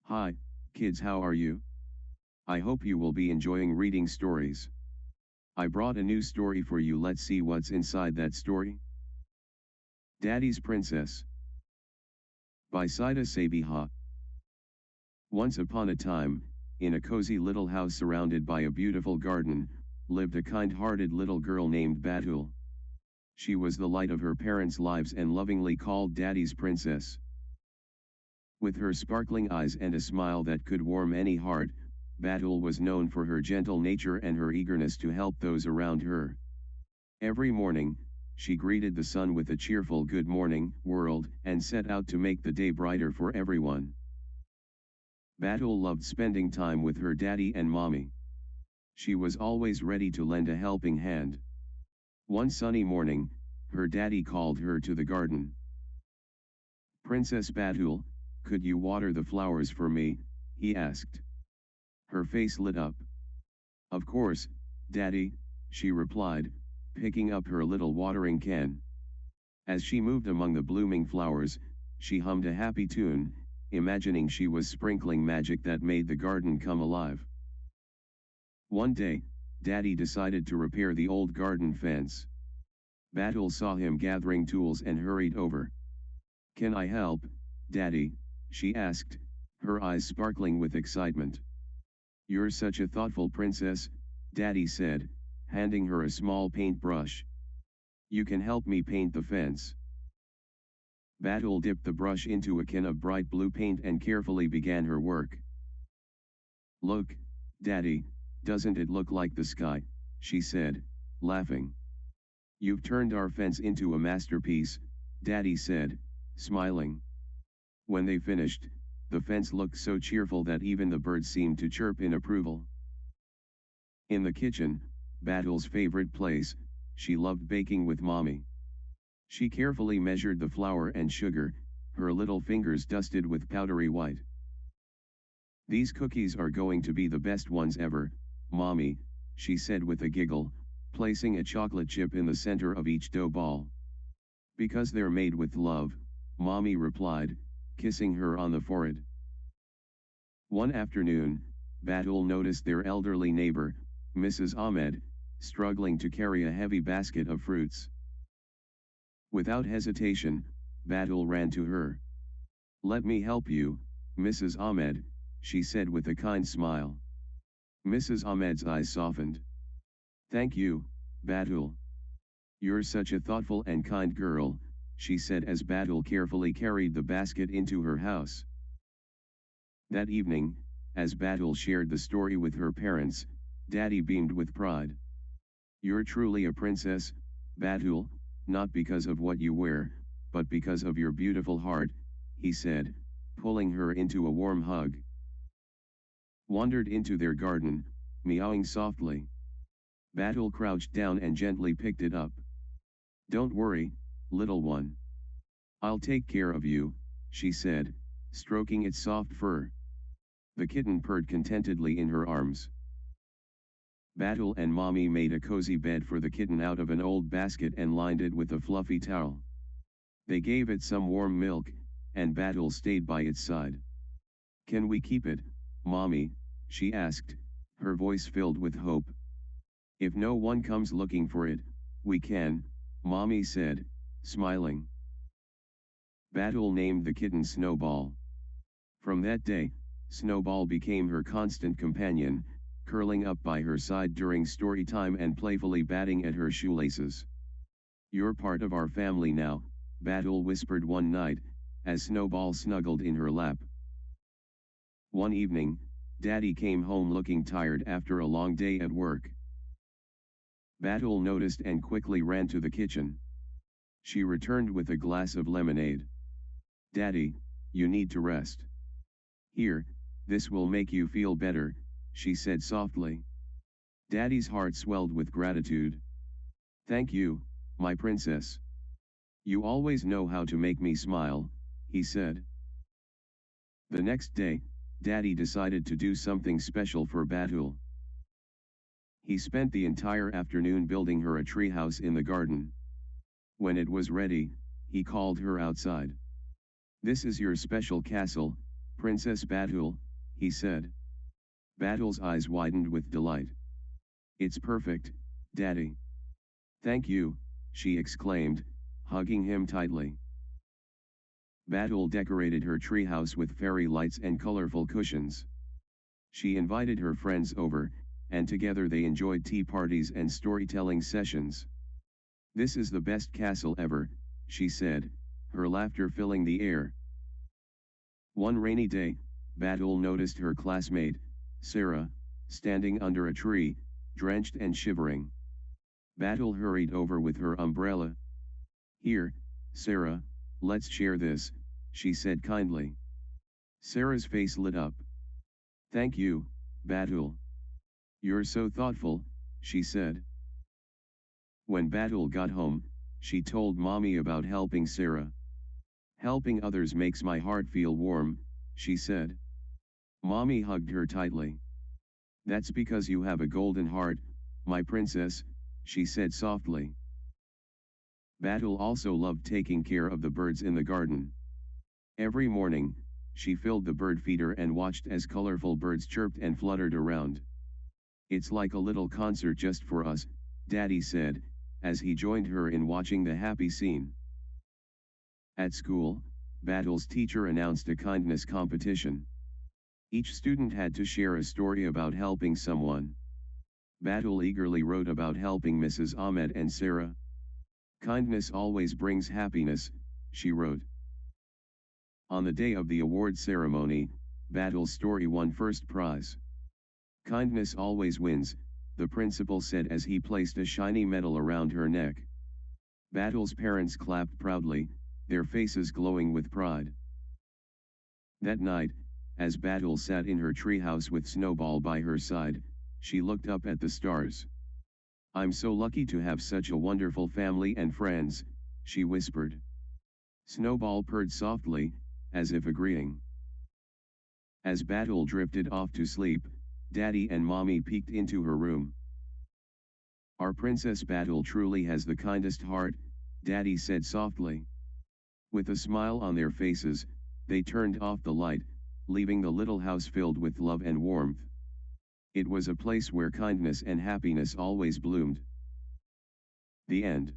Hi, kids, how are you? I hope you will be enjoying reading stories. I brought a new story for you. Let's see what's inside that story. Daddy's Princess by Saida Sabiha. Once upon a time, in a cozy little house surrounded by a beautiful garden, lived a kind-hearted little girl named Batool. She was the light of her parents' lives and lovingly called Daddy's Princess. With her sparkling eyes and a smile that could warm any heart, Batool was known for her gentle nature and her eagerness to help those around her. Every morning, she greeted the sun with a cheerful "Good morning, world," and set out to make the day brighter for everyone. Batool loved spending time with her daddy and mommy. She was always ready to lend a helping hand. One sunny morning, her daddy called her to the garden. "Princess Batool, could you water the flowers for me?" he asked. Her face lit up. "Of course, Daddy," she replied, picking up her little watering can. As she moved among the blooming flowers, she hummed a happy tune, imagining she was sprinkling magic that made the garden come alive. One day, Daddy decided to repair the old garden fence. Batool saw him gathering tools and hurried over. "Can I help, Daddy?" she asked, her eyes sparkling with excitement. "You're such a thoughtful princess," Daddy said, handing her a small paintbrush. "You can help me paint the fence." Batool dipped the brush into a can of bright blue paint and carefully began her work. "Look, Daddy, doesn't it look like the sky?" she said, laughing. "You've turned our fence into a masterpiece," Daddy said, smiling. When they finished, the fence looked so cheerful that even the birds seemed to chirp in approval. In the kitchen, Batool's favorite place, she loved baking with Mommy. She carefully measured the flour and sugar, her little fingers dusted with powdery white. "These cookies are going to be the best ones ever, Mommy," she said with a giggle, placing a chocolate chip in the center of each dough ball. "Because they're made with love," Mommy replied, kissing her on the forehead. One afternoon, Batool noticed their elderly neighbor, Mrs. Ahmed, struggling to carry a heavy basket of fruits. Without hesitation, Batool ran to her. "Let me help you, Mrs. Ahmed," she said with a kind smile. Mrs. Ahmed's eyes softened. "Thank you, Batool. You're such a thoughtful and kind girl," she said as Batool carefully carried the basket into her house. That evening, as Batool shared the story with her parents, Daddy beamed with pride. "You're truly a princess, Batool, not because of what you wear, but because of your beautiful heart," he said, pulling her into a warm hug. Wandered into their garden, meowing softly. Batool crouched down and gently picked it up. "Don't worry, little one. I'll take care of you," she said, stroking its soft fur. The kitten purred contentedly in her arms. Batool and Mommy made a cozy bed for the kitten out of an old basket and lined it with a fluffy towel. They gave it some warm milk, and Batool stayed by its side. "Can we keep it, Mommy?" she asked, her voice filled with hope. "If no one comes looking for it, we can," Mommy said, smiling. Batool named the kitten Snowball. From that day, Snowball became her constant companion, curling up by her side during story time and playfully batting at her shoelaces. "You're part of our family now," Batool whispered one night, as Snowball snuggled in her lap. One evening, Daddy came home looking tired after a long day at work. Batool noticed and quickly ran to the kitchen. She returned with a glass of lemonade. "Daddy, you need to rest. Here, this will make you feel better," she said softly. Daddy's heart swelled with gratitude. "Thank you, my princess. You always know how to make me smile," he said. The next day, Daddy decided to do something special for Batool. He spent the entire afternoon building her a treehouse in the garden. When it was ready, he called her outside. "This is your special castle, Princess Batool, he said. Batool's eyes widened with delight. It's perfect, Daddy. Thank you, she exclaimed, hugging him tightly. Batool decorated her treehouse with fairy lights and colorful cushions. She invited her friends over, and together they enjoyed tea parties and storytelling sessions. This is the best castle ever, she said, her laughter filling the air. One rainy day, Batool noticed her classmate, Sarah, standing under a tree, drenched and shivering. Batool hurried over with her umbrella. Here, Sarah, let's share this, she said kindly. Sarah's face lit up. Thank you, Batool. You're so thoughtful, she said. When Batool got home, she told Mommy about helping Sarah. Helping others makes my heart feel warm, she said. Mommy hugged her tightly. That's because you have a golden heart, my princess, she said softly. Batool also loved taking care of the birds in the garden. Every morning, she filled the bird feeder and watched as colorful birds chirped and fluttered around. It's like a little concert just for us, Daddy said, as he joined her in watching the happy scene. At school, Batool's teacher announced a kindness competition. Each student had to share a story about helping someone. Batool eagerly wrote about helping Mrs. Ahmed and Sarah. Kindness always brings happiness, she wrote. On the day of the award ceremony, Batool's story won first prize. Kindness always wins, the principal said as he placed a shiny medal around her neck. Batool's parents clapped proudly, their faces glowing with pride. That night, as Batool sat in her treehouse with Snowball by her side, she looked up at the stars. I'm so lucky to have such a wonderful family and friends, she whispered. Snowball purred softly, as if agreeing. As Batool drifted off to sleep, Daddy and Mommy peeked into her room. Our Princess Batool truly has the kindest heart, Daddy said softly. With a smile on their faces, they turned off the light, leaving the little house filled with love and warmth. It was a place where kindness and happiness always bloomed. The end.